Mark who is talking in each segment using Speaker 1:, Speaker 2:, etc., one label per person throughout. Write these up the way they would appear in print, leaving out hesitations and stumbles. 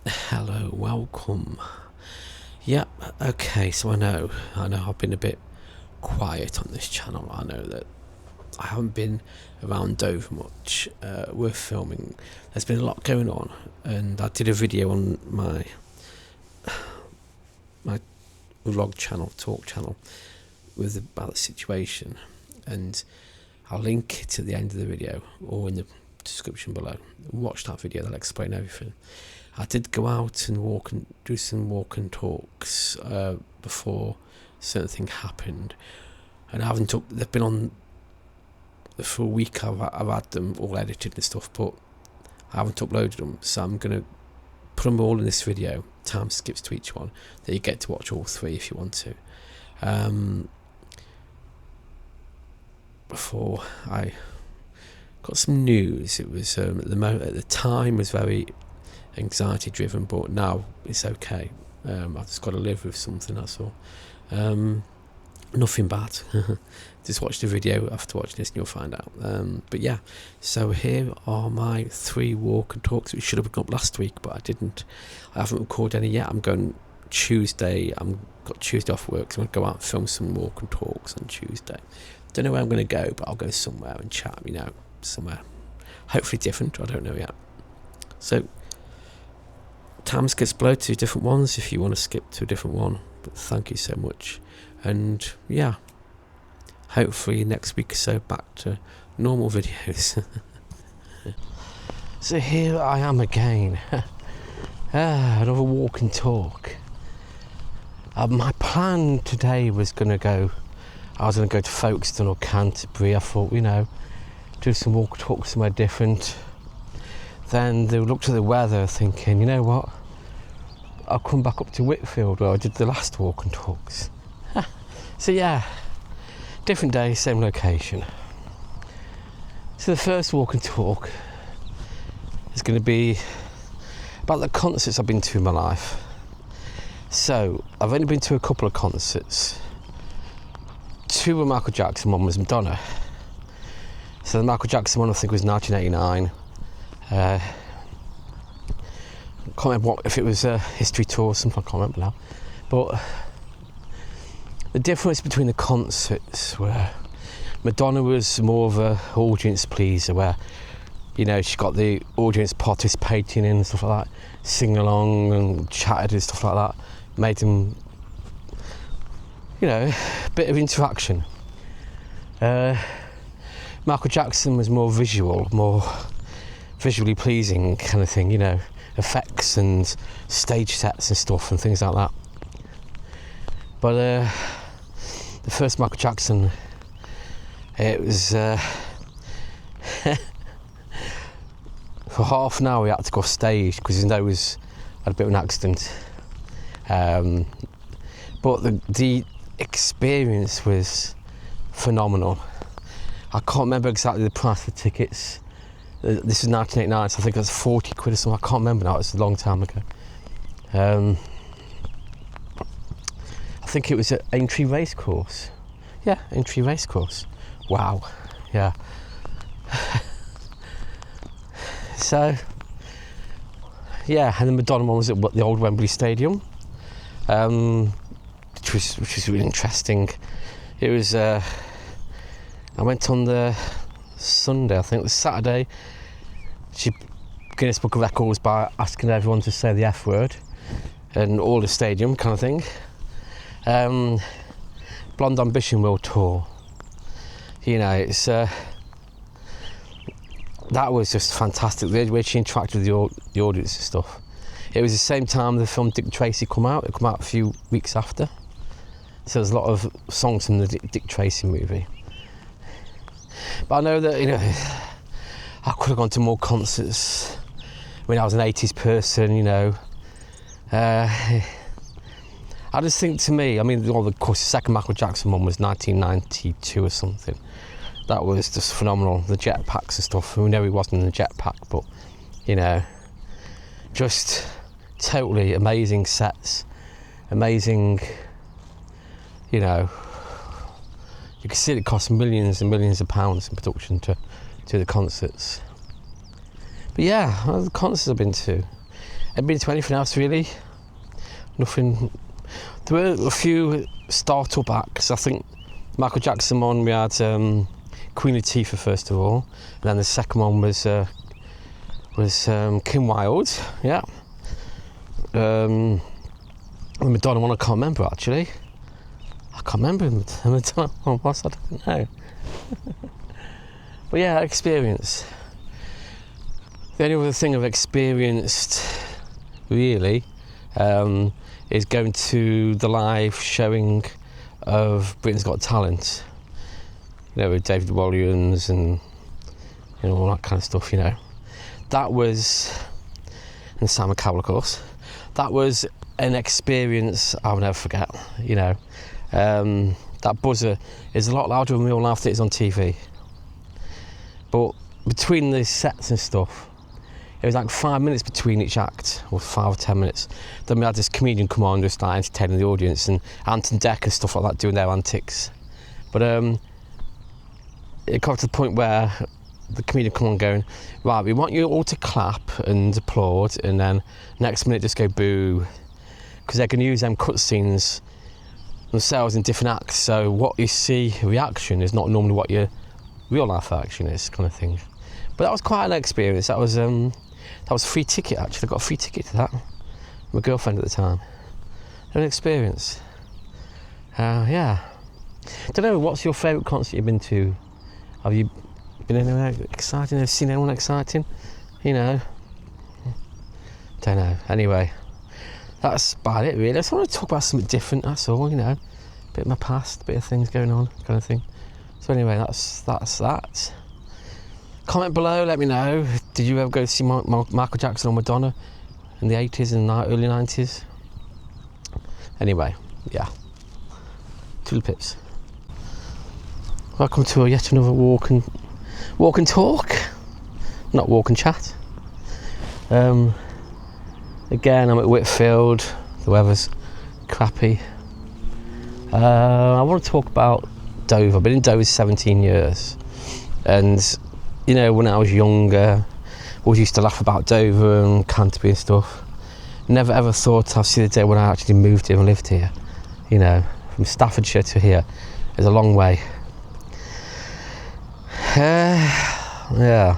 Speaker 1: Hello, welcome. Yep, okay, so I know I've been a bit quiet on this channel. I know that I haven't been around Dover much. We're filming. There's been a lot going on, and I did a video on my vlog channel, talk channel, about the situation, and I'll link it at the end of the video or in the description below. Watch that video, that'll explain everything. I did go out and do some walk and talks before certain thing happened, and they've been on for a week. I've had them all edited and stuff, but I haven't uploaded them, so I'm gonna put them all in this video. Time skips to each one, that you get to watch all three if you want to. Before I got some news, it was at the time was very anxiety driven, but now it's okay. I've just got to live with something, that's all. Nothing bad. Just watch the video after watching this and you'll find out. But yeah, so here are my 3 walk and talks, which should have been up last week, but I didn't. I haven't recorded any yet. I'm going Tuesday. Got Tuesday off work, so I'm going to go out and film some walk and talks on Tuesday. Don't know where I'm going to go, but I'll go somewhere and chat, somewhere hopefully different. I don't know yet. So time skips below to different ones if you want to skip to a different one, but thank you so much. And yeah, hopefully next week or so back to normal videos. So here I am again. Another walk and talk. My plan today was I was going to go to Folkestone or Canterbury. I thought, do some walk and talk somewhere different. Then they looked at the weather thinking, you know what, I'll come back up to Whitfield where I did the last walk and talks. So yeah, different day, same location. So the first walk and talk is going to be about the concerts I've been to in my life. So I've only been to a couple of concerts. 2 were Michael Jackson, 1 was Madonna. So the Michael Jackson one I think was 1989. I can't remember if it was a history tour or something, I can't remember now. But the difference between the concerts where Madonna was more of a audience pleaser, where she got the audience participating in and stuff like that, singing along and chatted and stuff like that, made them a bit of interaction. Michael Jackson was more visually pleasing kind of thing, effects and stage sets and stuff and things like that. But the first Michael Jackson, it was for half an hour he had to go off stage because his nose had a bit of an accident. But the experience was phenomenal. I can't remember exactly the price of the tickets. This is 1989, so I think it was 40 quid or something. I can't remember now, it's a long time ago. I think it was at Aintree Racecourse. Yeah, Aintree Racecourse. Wow, yeah. So, yeah, and the Madonna one was at the old Wembley Stadium, which was really interesting. It was, I went on the Sunday, I think the Saturday, she Guinness Book of Records by asking everyone to say the F word and all the stadium kind of thing. Blonde Ambition World Tour. It's that was just fantastic. The way she interacted with the audience and stuff. It was the same time the film Dick Tracy come out. It came out a few weeks after. So there's a lot of songs from the Dick Tracy movie. But I know that, I could have gone to more concerts when I was an 80s person, I just think, to me, of course, the second Michael Jackson one was 1992 or something. That was just phenomenal. The jetpacks and stuff. We know he wasn't in the jetpack, but, just totally amazing sets. Amazing, you can see it cost millions and millions of pounds in production to the concerts. But yeah, the concerts I've been to. I've been to anything else really. Nothing. There were a few start-up acts. I think Michael Jackson one, we had Queen Latifah first of all, and then the second one was Kim Wilde, yeah. The Madonna one I can't remember actually. I can't remember the Madonna one was, I don't know. But yeah, experience. The only other thing I've experienced really is going to the live showing of Britain's Got Talent, you know, with David Walliams and, you know, all that kind of stuff, you know. That was, and Sam McCowell, of course, that was an experience I'll never forget, you know. That buzzer is a lot louder in real life than it is on TV. But between the sets and stuff, it was like 5 minutes between each act, or 5 or 10 minutes. Then we had this comedian come on, just like entertaining the audience, and Anton Deck and stuff like that doing their antics. But it got to the point where the comedian come on going, right, we want you all to clap and applaud, and then next minute just go boo, because they're going to use them cutscenes themselves in different acts. So what you see reaction is not normally what your real life action is, kind of thing. But that was quite an experience. That was a free ticket actually. I got a free ticket to that. My girlfriend at the time. An experience. Yeah. Don't know. What's your favourite concert you've been to? Have you been anywhere exciting? Have you seen anyone exciting? You know. Don't know. Anyway, that's about it really. I just want to talk about something different. That's all. You know, a bit of my past, a bit of things going on, kind of thing. So anyway, that's that. Comment below, let me know. Did you ever go to see Michael Jackson or Madonna in the 80s and early 90s? Anyway, yeah. Toodle pips. Welcome to yet another walk and talk. Not walk and chat. Again, I'm at Whitfield. The weather's crappy. I want to talk about Dover. I've been in Dover 17 years. And you know, when I was younger, I always used to laugh about Dover and Canterbury and stuff. Never ever thought I'd see the day when I actually moved here and lived here. You know, from Staffordshire to here is a long way. Yeah.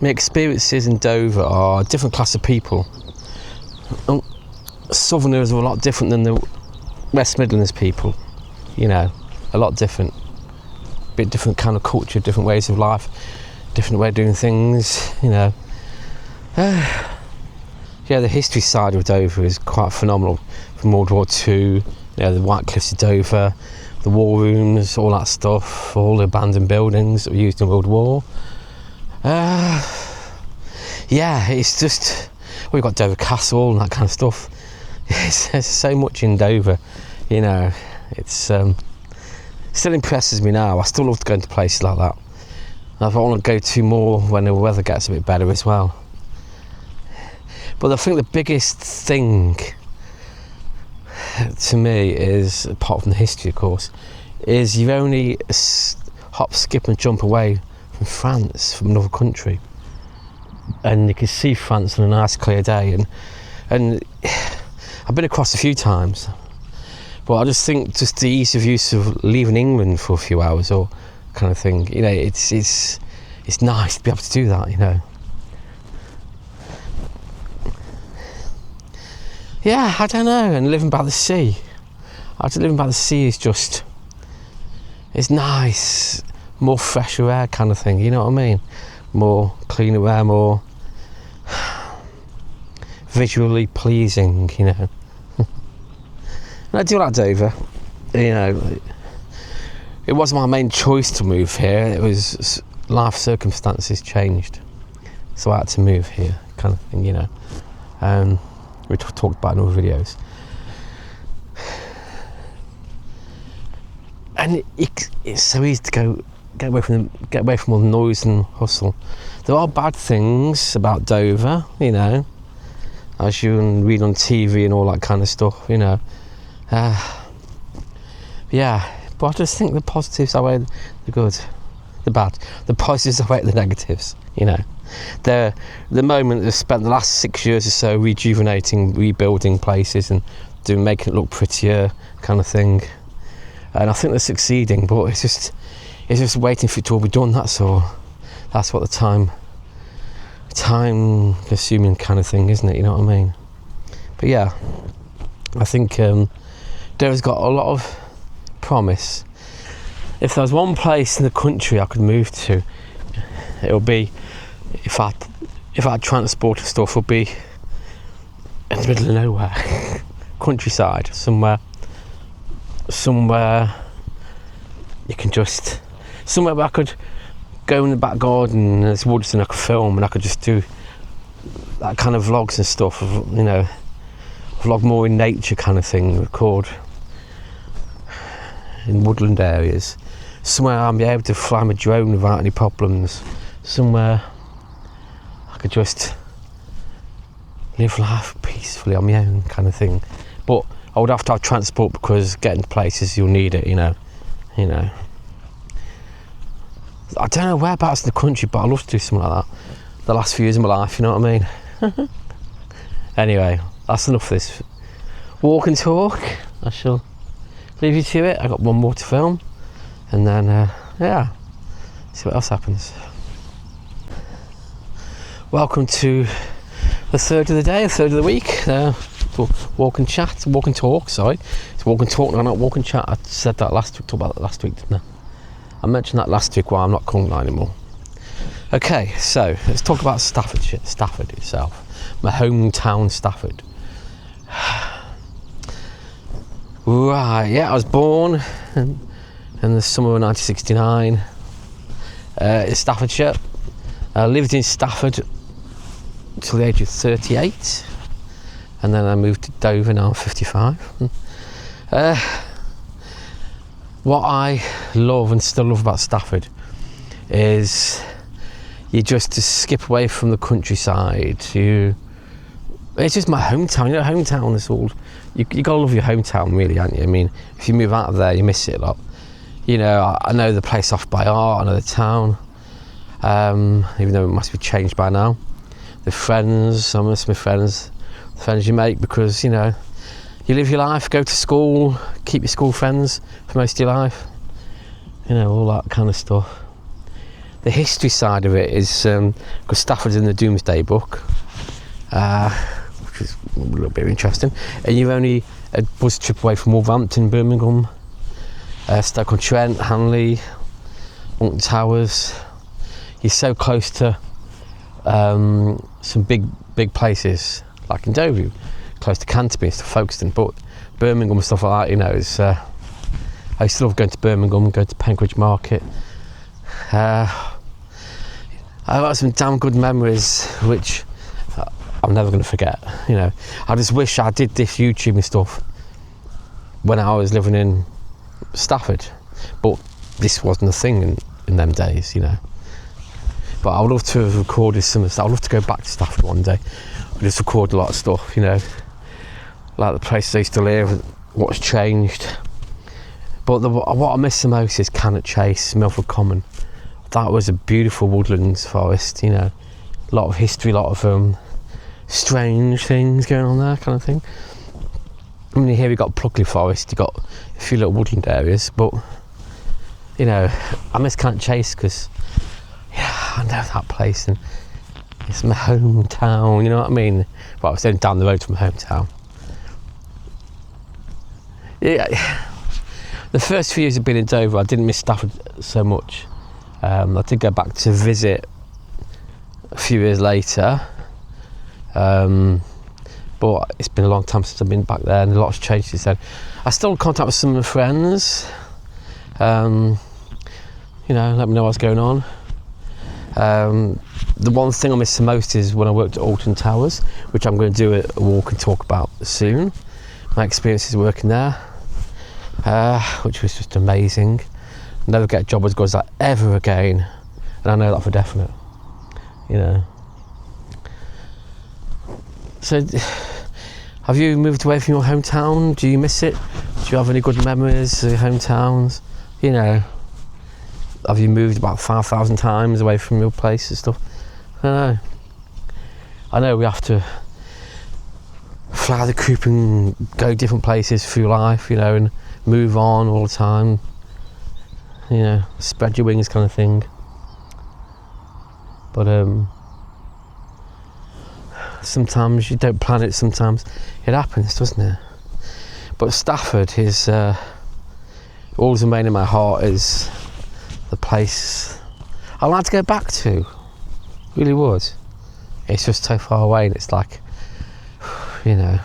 Speaker 1: My experiences in Dover are a different class of people. Southerners are a lot different than the West Midlands people. You know, a lot different. Bit different kind of culture, different ways of life, different way of doing things, you know. Yeah, the history side of Dover is quite phenomenal. From World War II, you know, the White Cliffs of Dover, the war rooms, all that stuff, all the abandoned buildings that were used in World War. Yeah, it's just, we've got Dover Castle and that kind of stuff. There's so much in Dover, you know. It's still impresses me now. I still love to go into places like that. I want to go to more when the weather gets a bit better as well. But I think the biggest thing to me is, apart from the history of course, is you're only a hop, skip and jump away from France, from another country. And you can see France on a nice clear day. And I've been across a few times. But I just think just the ease of use of leaving England for a few hours or kind of thing, you know, it's nice to be able to do that, you know. Yeah, I don't know, and living by the sea. Living by the sea is just, it's nice, more fresher air kind of thing, you know what I mean? More cleaner air, more visually pleasing, you know. And I do like Dover, you know. It wasn't my main choice to move here. It was life circumstances changed, so I had to move here, kind of thing, you know. We talked about in other videos, and it's so easy to get away from all the noise and hustle. There are bad things about Dover, you know, as you can read on TV and all that kind of stuff, you know. Yeah, but I just think the positives outweigh the good, the bad. The positives outweigh the negatives, you know. the moment they've spent the last 6 years or so rejuvenating, rebuilding places and making it look prettier, kind of thing. And I think they're succeeding, but it's just waiting for it to all be done. That's all. That's what the time consuming kind of thing, isn't it? You know what I mean? But yeah, I think Darren's got a lot of promise. If there was one place in the country I could move to, it would be, if I had transport and stuff, would be in the middle of nowhere, countryside, somewhere you can just, somewhere where I could go in the back garden and there's woods and I could film and I could just do that kind of vlogs and stuff, you know, vlog more in nature kind of thing, record in woodland areas, somewhere I'll be able to fly my drone without any problems, somewhere I could just live life peacefully on my own kind of thing. But I would have to have transport, because getting to places you'll need it, you know. I don't know whereabouts in the country, but I'd love to do something like that the last few years of my life, you know what I mean? Anyway, that's enough of this walk and talk. I shall leave you to it. I got one more to film, and then yeah, see what else happens. Welcome to the third of the day, the third of the week. Walk and chat, walk and talk, sorry. It's walk and talk, no, not walk and chat. I said that last week, talked about that last week, didn't I? I mentioned that last week while I'm not calling that anymore. Okay, so let's talk about Stafford itself. My hometown, Stafford. Right, yeah, I was born in the summer of 1969 in Staffordshire. I lived in Stafford until the age of 38, and then I moved to Dover. Now I'm 55. What I love and still love about Stafford is you just to skip away from the countryside. It's just my hometown. You know, hometown is all. You gotta love your hometown, really, aren't you? I mean, if you move out of there, you miss it a lot. You know, I know the place off by art. I know the town, even though it must be changed by now. The friends, I miss my friends. The friends you make, because you know, you live your life, go to school, keep your school friends for most of your life. You know, all that kind of stuff. The history side of it is because Stafford's in the Domesday Book, which is a little bit interesting. And you're only a bus trip away from Wolverhampton, Birmingham, Stoke-on-Trent, Hanley, Alton Towers. You're so close to some big places like in Dover, close to Canterbury, to Folkestone, but Birmingham and stuff like that. You know, it's, I used to love going to Birmingham, going to Penkridge Market. I've got some damn good memories which I'm never going to forget. You know, I just wish I did this YouTubing stuff when I was living in Stafford, but this wasn't a thing in them days, you know. But I would love to have recorded some of the stuff. I'd love to go back to Stafford one day and just record a lot of stuff, you know, like the places I used to live, what's changed. But what I miss the most is Cannock Chase, Milford Common. That was a beautiful woodlands forest, you know, a lot of history, a lot of strange things going on there, kind of thing. I mean, here we got Pluckley Forest, you got a few little woodland areas, but you know, I miss Cannock Chase because, yeah, I know that place and it's my hometown, you know what I mean? Well, it's only down the road from my hometown. Yeah, the first few years of being in Dover, I didn't miss Stafford so much. I did go back to visit a few years later, but it's been a long time since I've been back there and a lot's changed since then. I still in contact with some of my friends, you know, let me know what's going on. The one thing I miss the most is when I worked at Alton Towers, which I'm going to do a walk and talk about soon. My experiences working there, which was just amazing. Never get a job as good as that ever again, and I know that for definite, you know. So, have you moved away from your hometown? Do you miss it? Do you have any good memories of your hometowns? You know, have you moved about 5,000 times away from your place and stuff? I know we have to fly the coop and go different places through life, you know, and move on all the time, you know, spread your wings kind of thing. But sometimes you don't plan it, sometimes it happens, doesn't it? But Stafford is always remain in my heart is the place I'd like to go back to. Really would. It's just so far away, and it's like, you know,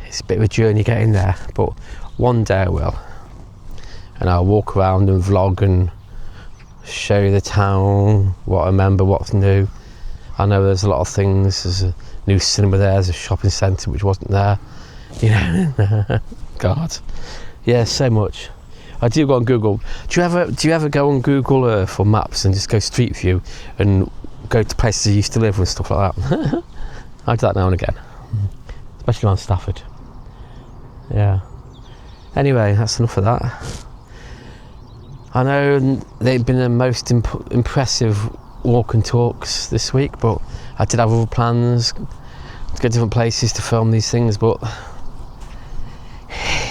Speaker 1: it's a bit of a journey getting there, but one day I will, and I'll walk around and vlog and show you the town, what I remember, what's new. I know there's a lot of things. There's a new cinema there, there's a shopping centre which wasn't there, you know. God, yeah, so much. I do go on Google. Do you ever go on Google Earth or Maps and just go Street View and go to places you used to live and stuff like that? I do that now and again, especially around Stafford. Yeah. Anyway, that's enough of that. I know they've been the most impressive walk and talks this week, but I did have other plans to go different places to film these things, but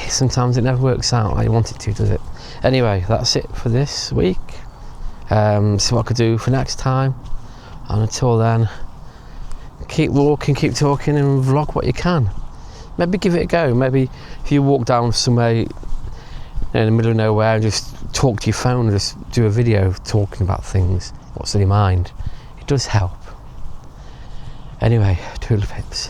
Speaker 1: sometimes it never works out like you want it to, does it? Anyway, that's it for this week. See what I could do for next time, and until then, keep walking, keep talking, and vlog what you can. Maybe give it a go. Maybe if you walk down somewhere in the middle of nowhere and just talk to your phone and just do a video talking about things, what's in your mind, it does help. Anyway, toodle pips.